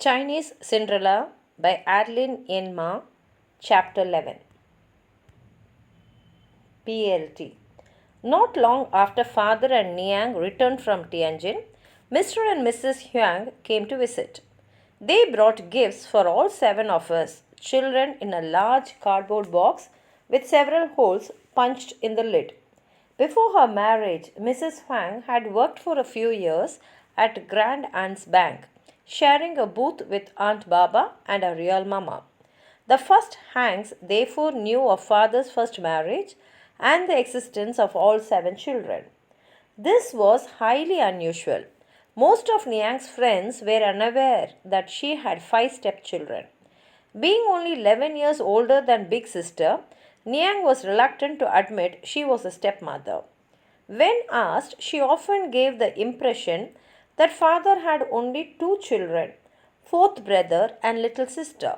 Chinese Cindrella by Adeline N. Ma, Chapter 11. PLT. Not long after Father and Niang returned from Tianjin, Mr. and Mrs. Huang came to visit. They brought gifts for all seven of us, children, in a large cardboard box with several holes punched in the lid. Before her marriage, Mrs. Huang had worked for a few years at Grand Aunt's Bank, sharing a booth with Aunt Baba and a real mama. The first Hanks therefore knew of father's first marriage and the existence of all seven children. This was highly unusual. Most of Niang's friends were unaware that she had five stepchildren. Being only 11 years older than Big Sister, Niang was reluctant to admit she was a stepmother. When asked, she often gave the impression that father had only two children, fourth brother and little sister.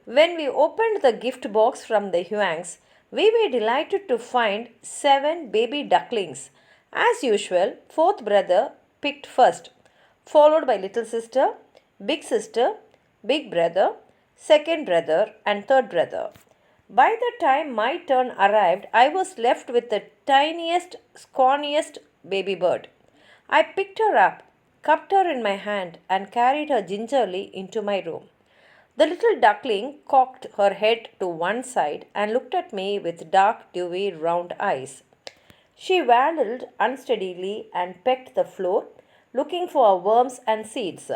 When we opened the gift box from the Huangs, we were delighted to find seven baby ducklings. As usual, fourth brother picked first, followed by little sister, big brother, second brother, and third brother. By the time my turn arrived, I was left with the tiniest, scrawniest baby bird. I picked her up, cupped her in my hand, and carried her gingerly into my room. The little duckling cocked her head to one side and looked at me with dark, dewy, round eyes. She waddled unsteadily and pecked the floor, looking for worms and seeds.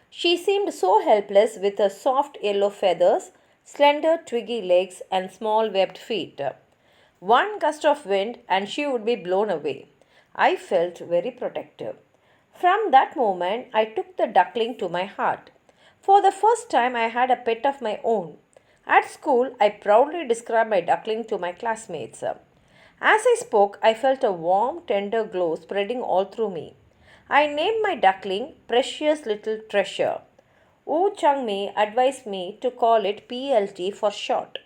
She seemed so helpless with her soft yellow feathers, slender twiggy legs, and small webbed feet. One gust of wind and she would be blown away. I felt very protective. From that moment, I took the duckling to my heart. For the first time, I had a pet of my own. At school, I proudly described my duckling to my classmates. As I spoke, I felt a warm, tender glow spreading all through me. I named my duckling Precious Little Treasure. Wu Changmei advised me to call it PLT for short.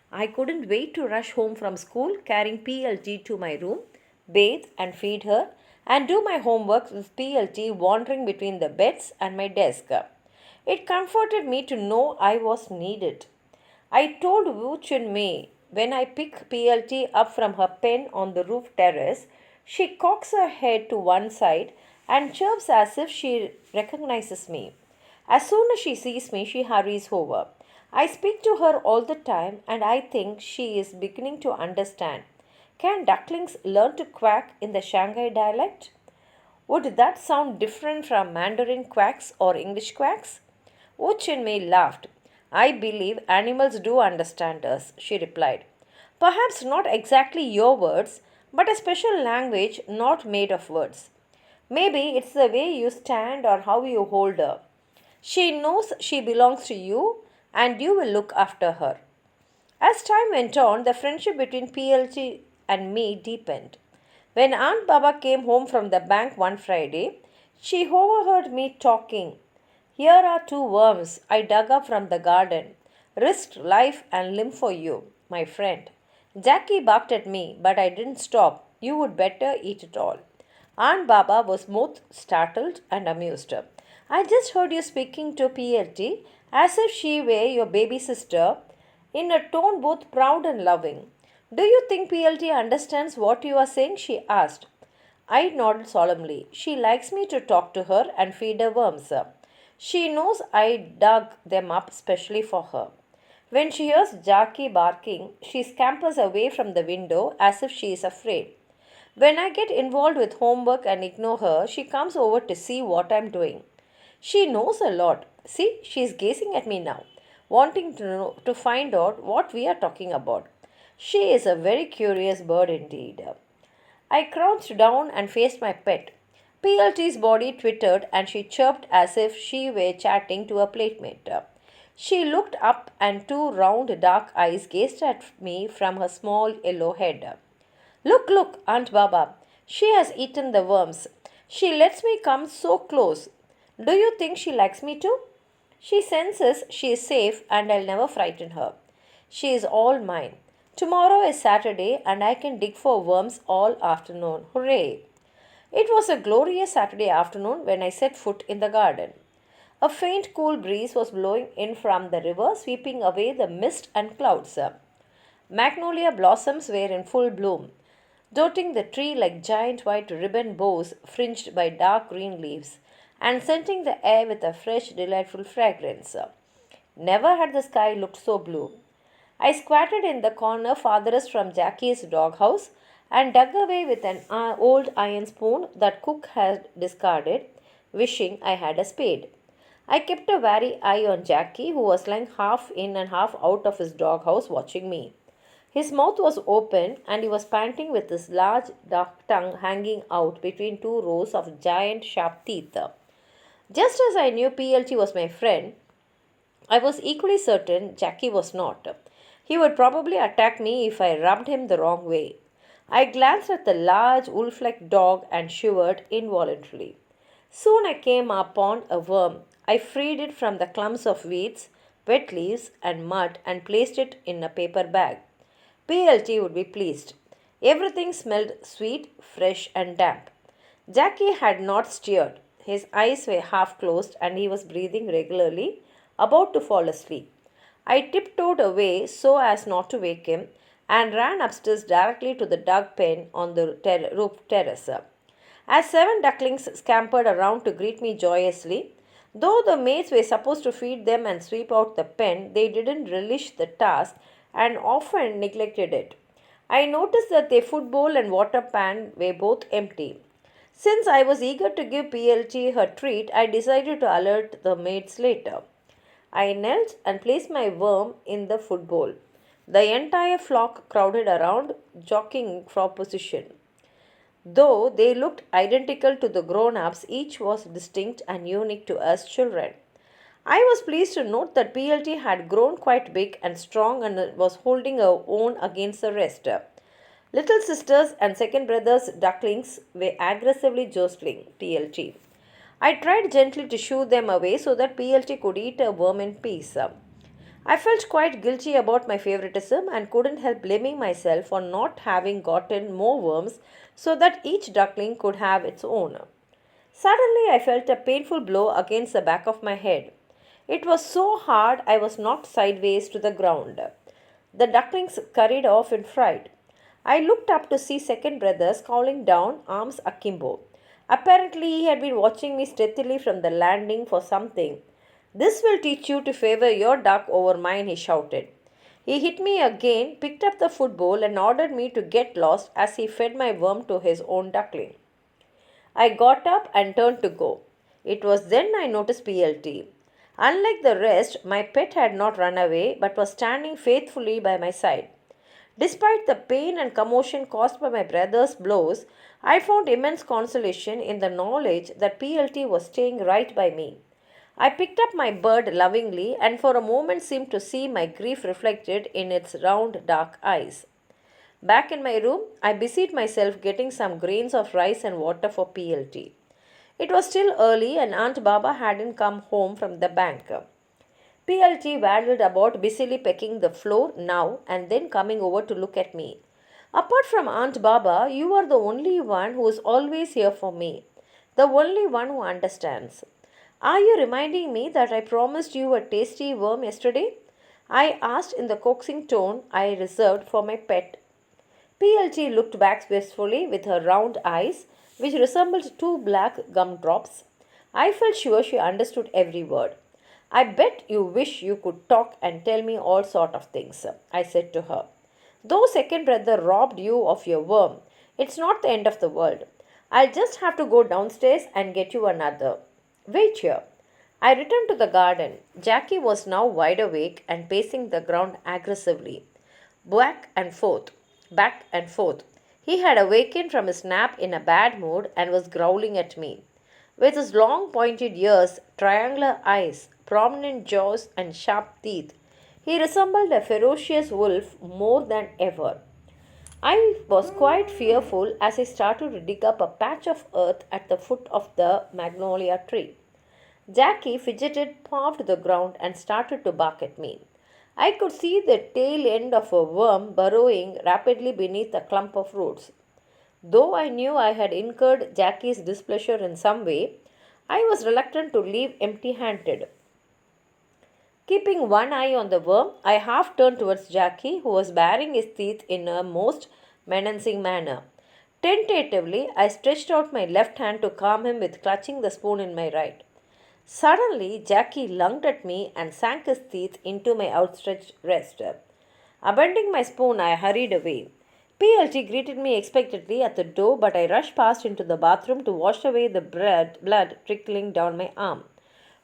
I couldn't wait to rush home from school carrying PLT to my room, bathe and feed her, and do my homework with PLT wandering between the beds and my desk. It comforted me to know I was needed. I told Wu Chun Mei when I pick PLT up from her pen on the roof terrace, she cocks her head to one side and chirps as if she recognizes me. As soon as she sees me, she hurries over. I speak to her all the time and I think she is beginning to understand. Can ducklings learn to quack in the Shanghai dialect? Would that sound different from Mandarin quacks or English quacks? Wu Chinmei laughed. I believe animals do understand us, she replied. Perhaps not exactly your words, but a special language not made of words. Maybe it's the way you stand or how you hold her. She knows she belongs to you and you will look after her. As time went on, the friendship between PLT and me deepened. When Aunt Baba came home from the bank one Friday, she overheard me talking. Here are two worms I dug up from the garden. Risked life and limb for you, my friend. Jackie barked at me, but I didn't stop. You would better eat it all. Aunt Baba was both startled and amused. I just heard you speaking to PLT as if she were your baby sister, in a tone both proud and loving. Do you think PLT understands what you are saying? She asked. I nodded solemnly. She likes me to talk to her and feed her worms. She knows I dug them up specially for her. When she hears Jackie barking, she scampers away from the window as if she is afraid. When I get involved with homework and ignore her, she comes over to see what I'm doing. She knows a lot. See, she is gazing at me now, wanting to find out what we are talking about. She is a very curious bird indeed. I crouched down and faced my pet. PLT's body twittered and she chirped as if she were chatting to a platemate. She looked up and two round dark eyes gazed at me from her small yellow head. Look, Aunt Baba. She has eaten the worms. She lets me come so close. Do you think she likes me too? She senses she is safe and I'll never frighten her. She is all mine. Tomorrow is Saturday and I can dig for worms all afternoon. Hooray! It was a glorious Saturday afternoon when I set foot in the garden. A faint cool breeze was blowing in from the river, sweeping away the mist and clouds. Magnolia blossoms were in full bloom, dotting the tree like giant white ribbon bows fringed by dark green leaves, and scenting the air with a fresh, delightful fragrance. Never had the sky looked so blue. I squatted in the corner farthest from Jackie's doghouse and dug away with an old iron spoon that cook had discarded, wishing I had a spade. I kept a wary eye on Jackie, who was lying half in and half out of his doghouse watching me. His mouth was open and he was panting with his large dark tongue hanging out between two rows of giant sharp teeth. Just as I knew PLT was my friend, I was equally certain Jackie was not. He would probably attack me if I rubbed him the wrong way. I glanced at the large wolf-like dog and shivered involuntarily. Soon I came upon a worm. I freed it from the clumps of weeds, wet leaves, and mud and placed it in a paper bag. PLT would be pleased. Everything smelled sweet, fresh, and damp. Jackie had not stirred. His eyes were half closed and he was breathing regularly, about to fall asleep. I tiptoed away so as not to wake him and ran upstairs directly to the duck pen on the roof terrace. As 7 ducklings scampered around to greet me joyously, though the maids were supposed to feed them and sweep out the pen, they didn't relish the task and often neglected it. I noticed that their food bowl and water pan were both empty. Since I was eager to give PLT her treat, I decided to alert the maids later. I knelt and placed my worm in the food bowl. The entire flock crowded around, jockeying for position. Though they looked identical to the grown ups, each was distinct and unique to us children. I was pleased to note that PLT had grown quite big and strong and was holding her own against the rest. Little sisters and second brothers' ducklings were aggressively jostling PLT. I tried gently to shoo them away so that PLT could eat a worm in peace. I felt quite guilty about my favoritism and couldn't help blaming myself for not having gotten more worms so that each duckling could have its own. Suddenly, I felt a painful blow against the back of my head. It was so hard I was knocked sideways to the ground. The ducklings scurried off in fright. I looked up to see second brother scowling down, arms akimbo. Apparently, he had been watching me stealthily from the landing for something. "This will teach you to favor your duck over mine," he shouted. He hit me again, picked up the food bowl, and ordered me to get lost as he fed my worm to his own duckling. I got up and turned to go. It was then I noticed PLT. Unlike the rest, my pet had not run away but was standing faithfully by my side. Despite the pain and commotion caused by my brother's blows, I found immense consolation in the knowledge that PLT was staying right by me. I picked up my bird lovingly and for a moment seemed to see my grief reflected in its round dark eyes. Back in my room, I busied myself getting some grains of rice and water for PLT. It was still early and Aunt Baba hadn't come home from the bank. PLT waddled about busily pecking the floor now and then coming over to look at me. "Apart from Aunt Baba, you are the only one who is always here for me. The only one who understands. Are you reminding me that I promised you a tasty worm yesterday?" I asked in the coaxing tone I reserved for my pet. PLT looked back wistfully with her round eyes, which resembled 2 black gumdrops. I felt sure she understood every word. "I bet you wish you could talk and tell me all sort of things," I said to her. "Though second brother robbed you of your worm, it's not the end of the world. I'll just have to go downstairs and get you another. Wait here." I returned to the garden. Jackie was now wide awake and pacing the ground aggressively. Back and forth, back and forth. He had awakened from his nap in a bad mood and was growling at me. With his long pointed ears, triangular eyes, prominent jaws, and sharp teeth, he resembled a ferocious wolf more than ever. I was quite fearful as I started to dig up a patch of earth at the foot of the magnolia tree. Jackie fidgeted, pawed the ground, and started to bark at me. I could see the tail end of a worm burrowing rapidly beneath a clump of roots. Though I knew I had incurred Jackie's displeasure in some way, I was reluctant to leave empty handed. Keeping one eye on the worm, I half turned towards Jackie, who was baring his teeth in a most menacing manner. Tentatively, I stretched out my left hand to calm him with clutching the spoon in my right. Suddenly, Jackie lunged at me and sank his teeth into my outstretched wrist. Abandoning my spoon, I hurried away. PLT greeted me expectantly at the door, but I rushed past into the bathroom to wash away the blood trickling down my arm.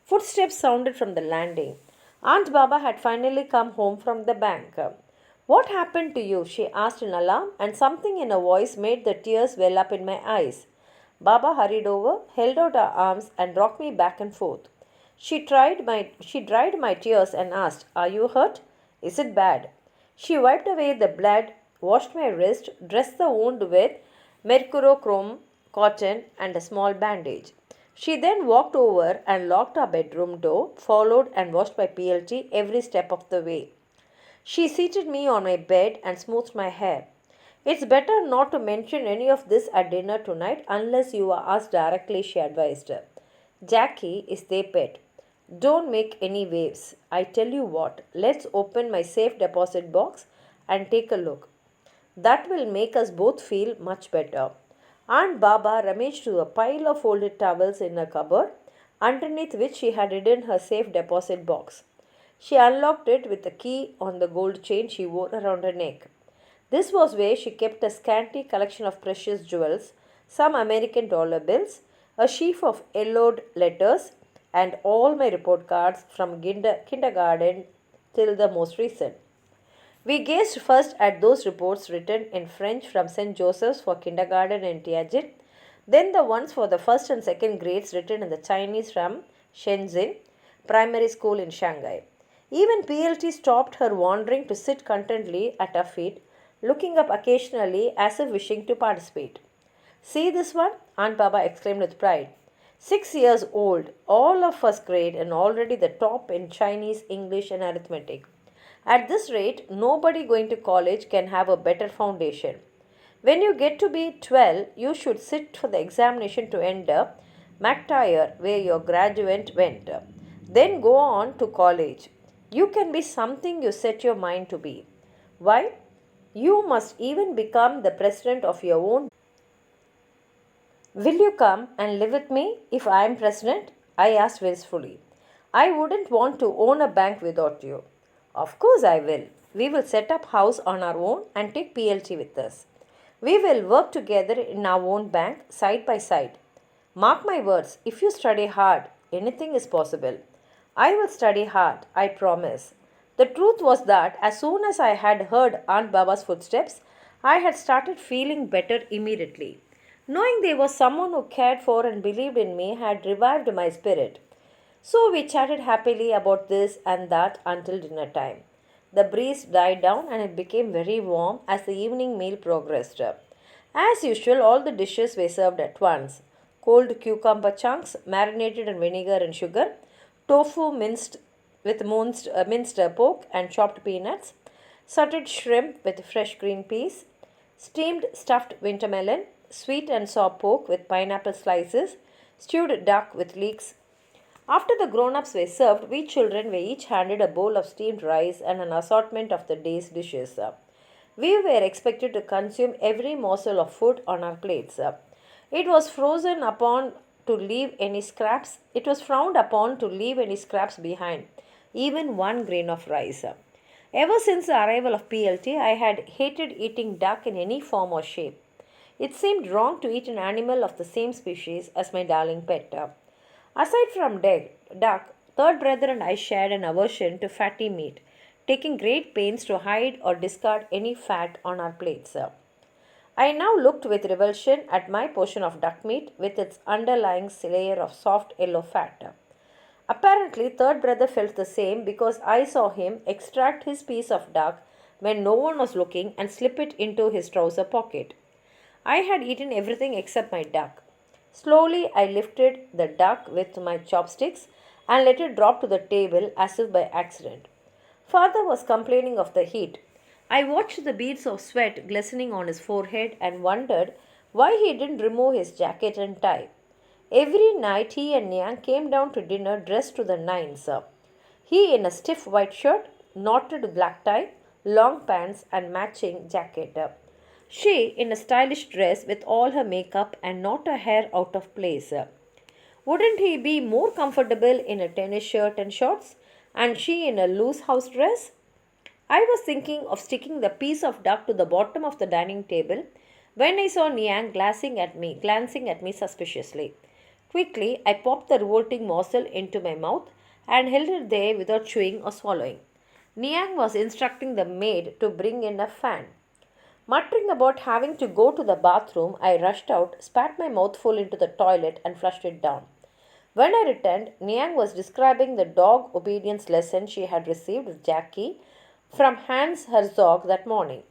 Footsteps sounded from the landing. Aunt Baba had finally come home from the bank. What happened to you? She asked in alarm, and something in her voice made the tears well up in my eyes. Baba hurried over, held out her arms, and rocked me back and forth. She dried my tears and asked, "Are you hurt? Is it bad?" She wiped away the blood, washed my wrist, dressed the wound with mercurochrome cotton and a small bandage. She then walked over and locked our bedroom door, followed and watched by PLT every step of the way. She seated me on my bed and smoothed my hair. "It's better not to mention any of this at dinner tonight unless you are asked directly," she advised her. "Jackie is their pet. Don't make any waves. I tell you what, let's open my safe deposit box and take a look. That will make us both feel much better." Aunt Baba rummaged through a pile of folded towels in a cupboard, underneath which she had hidden her safe deposit box. She unlocked it with a key on the gold chain she wore around her neck. This was where she kept a scanty collection of precious jewels, some American dollar bills, a sheaf of yellowed letters, and all my report cards from kindergarten till the most recent. We gazed first at those reports written in French from St. Joseph's for kindergarten in Tianjin, then the ones for the first and second grades written in the Chinese from Shenzhen Primary School in Shanghai. Even PLT stopped her wandering to sit contentedly at our feet, looking up occasionally as if wishing to participate. "See this one?" Aunt Baba exclaimed with pride. 6 years old, all of first grade, and already the top in Chinese, English, and arithmetic. At this rate, nobody going to college can have a better foundation. When you get to be 12, you should sit for the examination to enter McTire, where your graduate went. Then go on to college. You can be something you set your mind to be. Why? You must even become the president of your own. "Will you come and live with me if I am president?" I asked wistfully. "I wouldn't want to own a bank without you." "Of course I will. We will set up house on our own and take PLT with us. We will work together in our own bank side by side. Mark my words, if you study hard, anything is possible." "I will study hard, I promise." The truth was that as soon as I had heard Aunt Baba's footsteps, I had started feeling better immediately. Knowing there was someone who cared for and believed in me had revived my spirit. So we chatted happily about this and that until dinner time. The breeze died down and it became very warm as the evening meal progressed. As usual, all the dishes were served at once. Cold cucumber chunks marinated in vinegar and sugar, tofu minced with minced pork and chopped peanuts, sauteed shrimp with fresh green peas, steamed stuffed winter melon, sweet and sour pork with pineapple slices, stewed duck with leeks. After the grown-ups were served, we children were each handed a bowl of steamed rice and an assortment of the day's dishes. We were expected to consume every morsel of food on our plates. It was frowned upon to leave any scraps behind, even one grain of rice. Ever since the arrival of PLT, I had hated eating duck in any form or shape. It seemed wrong to eat an animal of the same species as my darling pet. Aside from duck, third brother and I shared an aversion to fatty meat, taking great pains to hide or discard any fat on our plates. I now looked with revulsion at my portion of duck meat with its underlying layer of soft yellow fat. Apparently, third brother felt the same because I saw him extract his piece of duck when no one was looking and slip it into his trouser pocket. I had eaten everything except my duck. Slowly, I lifted the duck with my chopsticks and let it drop to the table as if by accident. Father was complaining of the heat. I watched the beads of sweat glistening on his forehead and wondered why he didn't remove his jacket and tie. Every night he and Nyang came down to dinner dressed to the nines. He in a stiff white shirt, knotted black tie, long pants, and matching jacket. She in a stylish dress with all her makeup and not a hair out of place. Wouldn't he be more comfortable in a tennis shirt and shorts, and she in a loose house dress? I was thinking of sticking the piece of duck to the bottom of the dining table when I saw Niang glancing at me suspiciously. Quickly, I popped the revolting morsel into my mouth and held it there without chewing or swallowing. Niang was instructing the maid to bring in a fan. Muttering about having to go to the bathroom, I rushed out, spat my mouthful into the toilet, and flushed it down. When I returned, Niang was describing the dog obedience lesson she had received with Jackie from Hans Herzog that morning.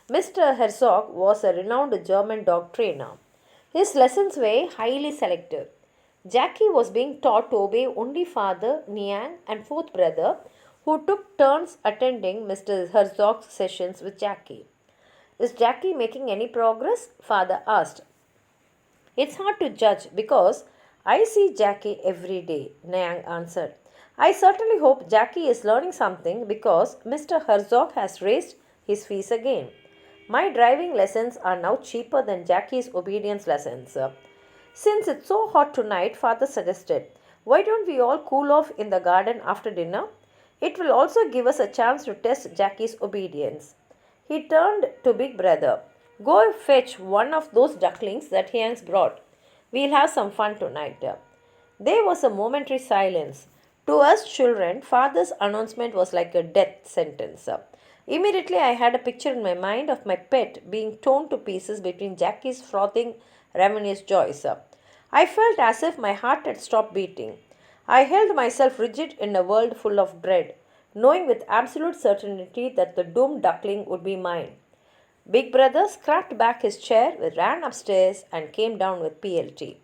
Mr. Herzog was a renowned German dog trainer. His lessons were highly selective. Jackie was being taught to obey only father, Niang, and fourth brother, who took turns attending Mr. Herzog's sessions with Jackie. Is Jackie making any progress? Father asked. It's hard to judge because I see Jackie every day, Niang answered. I certainly hope Jackie is learning something because Mr. Herzog has raised his fees again. My driving lessons are now cheaper than Jackie's obedience lessons. Since it's so hot tonight, Father suggested, why don't we all cool off in the garden after dinner? It will also give us a chance to test Jackie's obedience. He turned to Big Brother. Go fetch one of those ducklings that Hyang's brought. We'll have some fun tonight. There was a momentary silence. To us children, Father's announcement was like a death sentence. Immediately, I had a picture in my mind of my pet being torn to pieces between Jackie's frothing, ravenous jaws. I felt as if my heart had stopped beating. I held myself rigid in a world full of dread, knowing with absolute certainty that the doomed duckling would be mine. Big Brother scrapped back his chair, ran upstairs, and came down with PLT.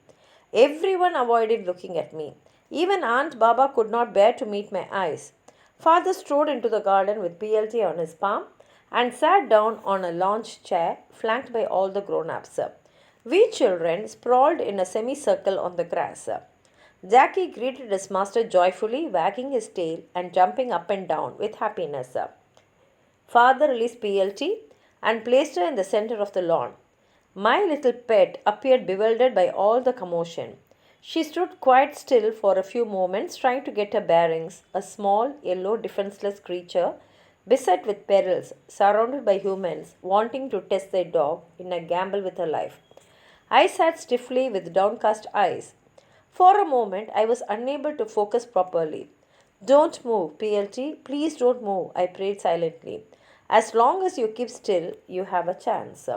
Everyone avoided looking at me. Even Aunt Baba could not bear to meet my eyes. Father strode into the garden with PLT on his palm and sat down on a lounge chair flanked by all the grown-ups. We children sprawled in a semicircle on the grass. Jackie greeted his master joyfully, wagging his tail and jumping up and down with happiness. Father released PLT and placed her in the center of the lawn. My little pet appeared bewildered by all the commotion. She stood quite still for a few moments, trying to get her bearings, a small, yellow, defenseless creature, beset with perils, surrounded by humans, wanting to test their dog in a gamble with her life. I sat stiffly with downcast eyes. For a moment, I was unable to focus properly. Don't move, PLT, please don't move, I prayed silently. As long as you keep still, you have a chance.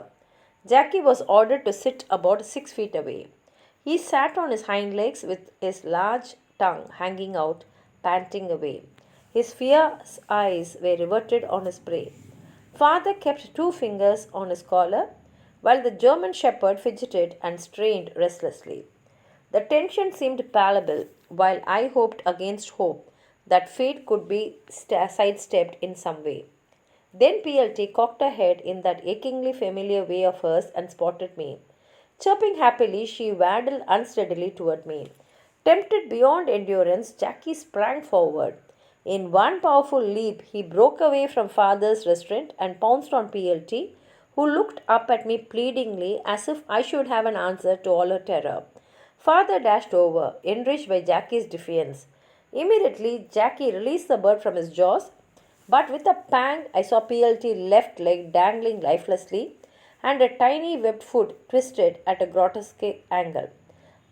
Jackie was ordered to sit about 6 feet away. He sat on his hind legs with his large tongue hanging out, panting away. His fierce eyes were riveted on his prey. Father kept 2 fingers on his collar, while the German shepherd fidgeted and strained restlessly. The tension seemed palpable, while I hoped against hope that fate could be sidestepped in some way. Then PLT cocked her head in that achingly familiar way of hers and spotted me. Chirping happily, she waddled unsteadily toward me. Tempted beyond endurance, Jackie sprang forward. In one powerful leap, he broke away from father's restraint and pounced on PLT, who looked up at me pleadingly as if I should have an answer to all her terror. Father dashed over, enraged by Jackie's defiance. Immediately, Jackie released the bird from his jaws, but with a pang, I saw PLT left leg dangling lifelessly and a tiny webbed foot twisted at a grotesque angle.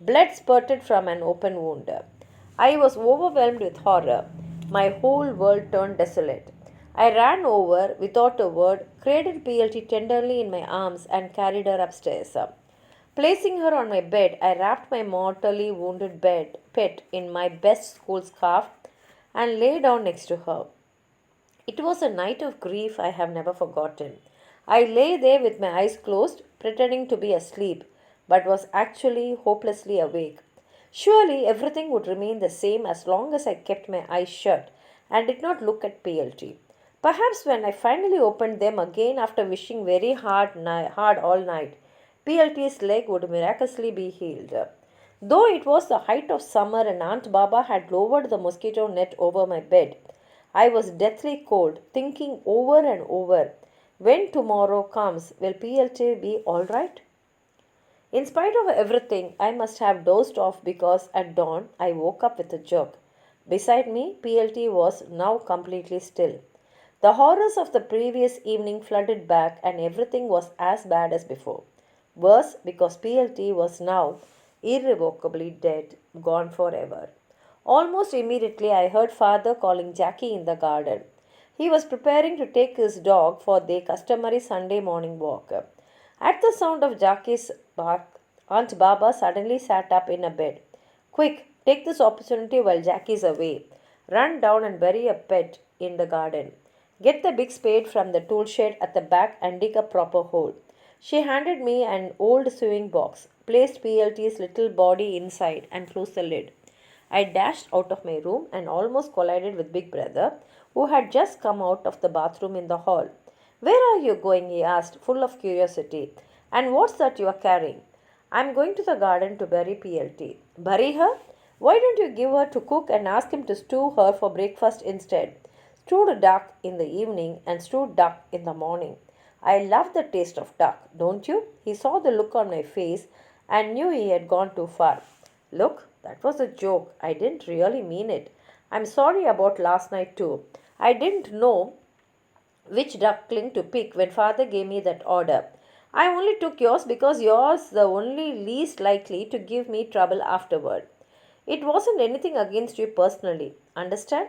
Blood spurted from an open wound. I was overwhelmed with horror. My whole world turned desolate. I ran over without a word, cradled PLT tenderly in my arms, and carried her upstairs. Placing her on my bed, I wrapped my mortally wounded pet in my best school scarf and lay down next to her. It was a night of grief I have never forgotten. I lay there with my eyes closed, pretending to be asleep, but was actually hopelessly awake. Surely everything would remain the same as long as I kept my eyes shut and did not look at PLT. Perhaps when I finally opened them again after wishing very hard all night, PLT's leg would miraculously be healed. Though it was the height of summer and Aunt Baba had lowered the mosquito net over my bed, I was deathly cold, thinking over and over, when tomorrow comes, will PLT be all right? In spite of everything, I must have dozed off because at dawn I woke up with a jerk. Beside me, PLT was now completely still. The horrors of the previous evening flooded back, and everything was as bad as before. Worse, because PLT was now irrevocably dead, gone forever. Almost immediately, I heard father calling Jackie in the garden. He was preparing to take his dog for the customary Sunday morning walk. At the sound of Jackie's bark, Aunt Baba suddenly sat up in a bed. Quick, take this opportunity while Jackie's away. Run down and bury a pet in the garden. Get the big spade from the tool shed at the back and dig a proper hole. She handed me an old sewing box, placed PLT's little body inside, and closed the lid. I dashed out of my room and almost collided with Big Brother, who had just come out of the bathroom in the hall. Where are you going? He asked, full of curiosity. And what's that you are carrying? I'm going to the garden to bury PLT. Bury her? Why don't you give her to cook and ask him to stew her for breakfast instead? Stewed duck in the evening and stewed duck in the morning. I love the taste of duck, don't you? He saw the look on my face and knew he had gone too far. Look, that was a joke. I didn't really mean it. I'm sorry about last night too. I didn't know which duckling to pick when father gave me that order. I only took yours because yours the only least likely to give me trouble afterward. It wasn't anything against you personally. Understand?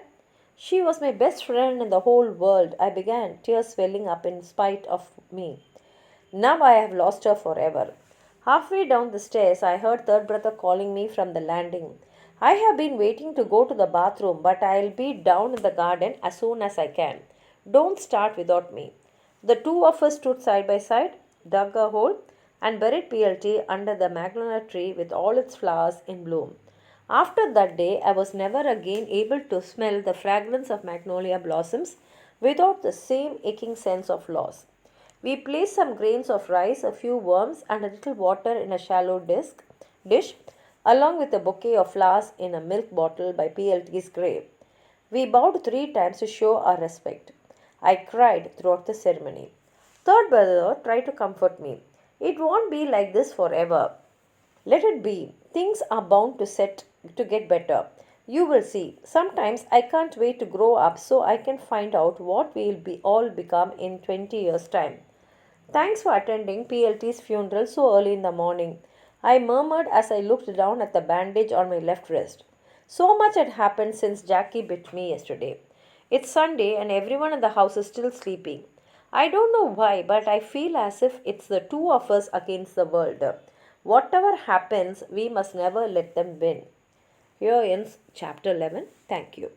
She was my best friend in the whole world, I began, tears swelling up in spite of me. Now I have lost her forever. Halfway down the stairs, I heard third brother calling me from the landing. I have been waiting to go to the bathroom, but I'll be down in the garden as soon as I can. Don't start without me. The two of us stood side by side, dug a hole, and buried PLT under the magnolia tree with all its flowers in bloom. After that day, I was never again able to smell the fragrance of magnolia blossoms without the same aching sense of loss. We placed some grains of rice, a few worms, and a little water in a shallow dish, along with a bouquet of flowers in a milk bottle by PLT's grave. We bowed 3 times to show our respect. I cried throughout the ceremony. Third brother tried to comfort me. It won't be like this forever. Let it be. Things are bound to get better. You will see. Sometimes I can't wait to grow up so I can find out what we'll be all become in 20 years' time. Thanks for attending PLT's funeral so early in the morning, I murmured as I looked down at the bandage on my left wrist. So much had happened since Jackie bit me yesterday. It's Sunday and everyone in the house is still sleeping. I don't know why, but I feel as if it's the two of us against the world. Whatever happens, we must never let them win. Here ends chapter 11. Thank you.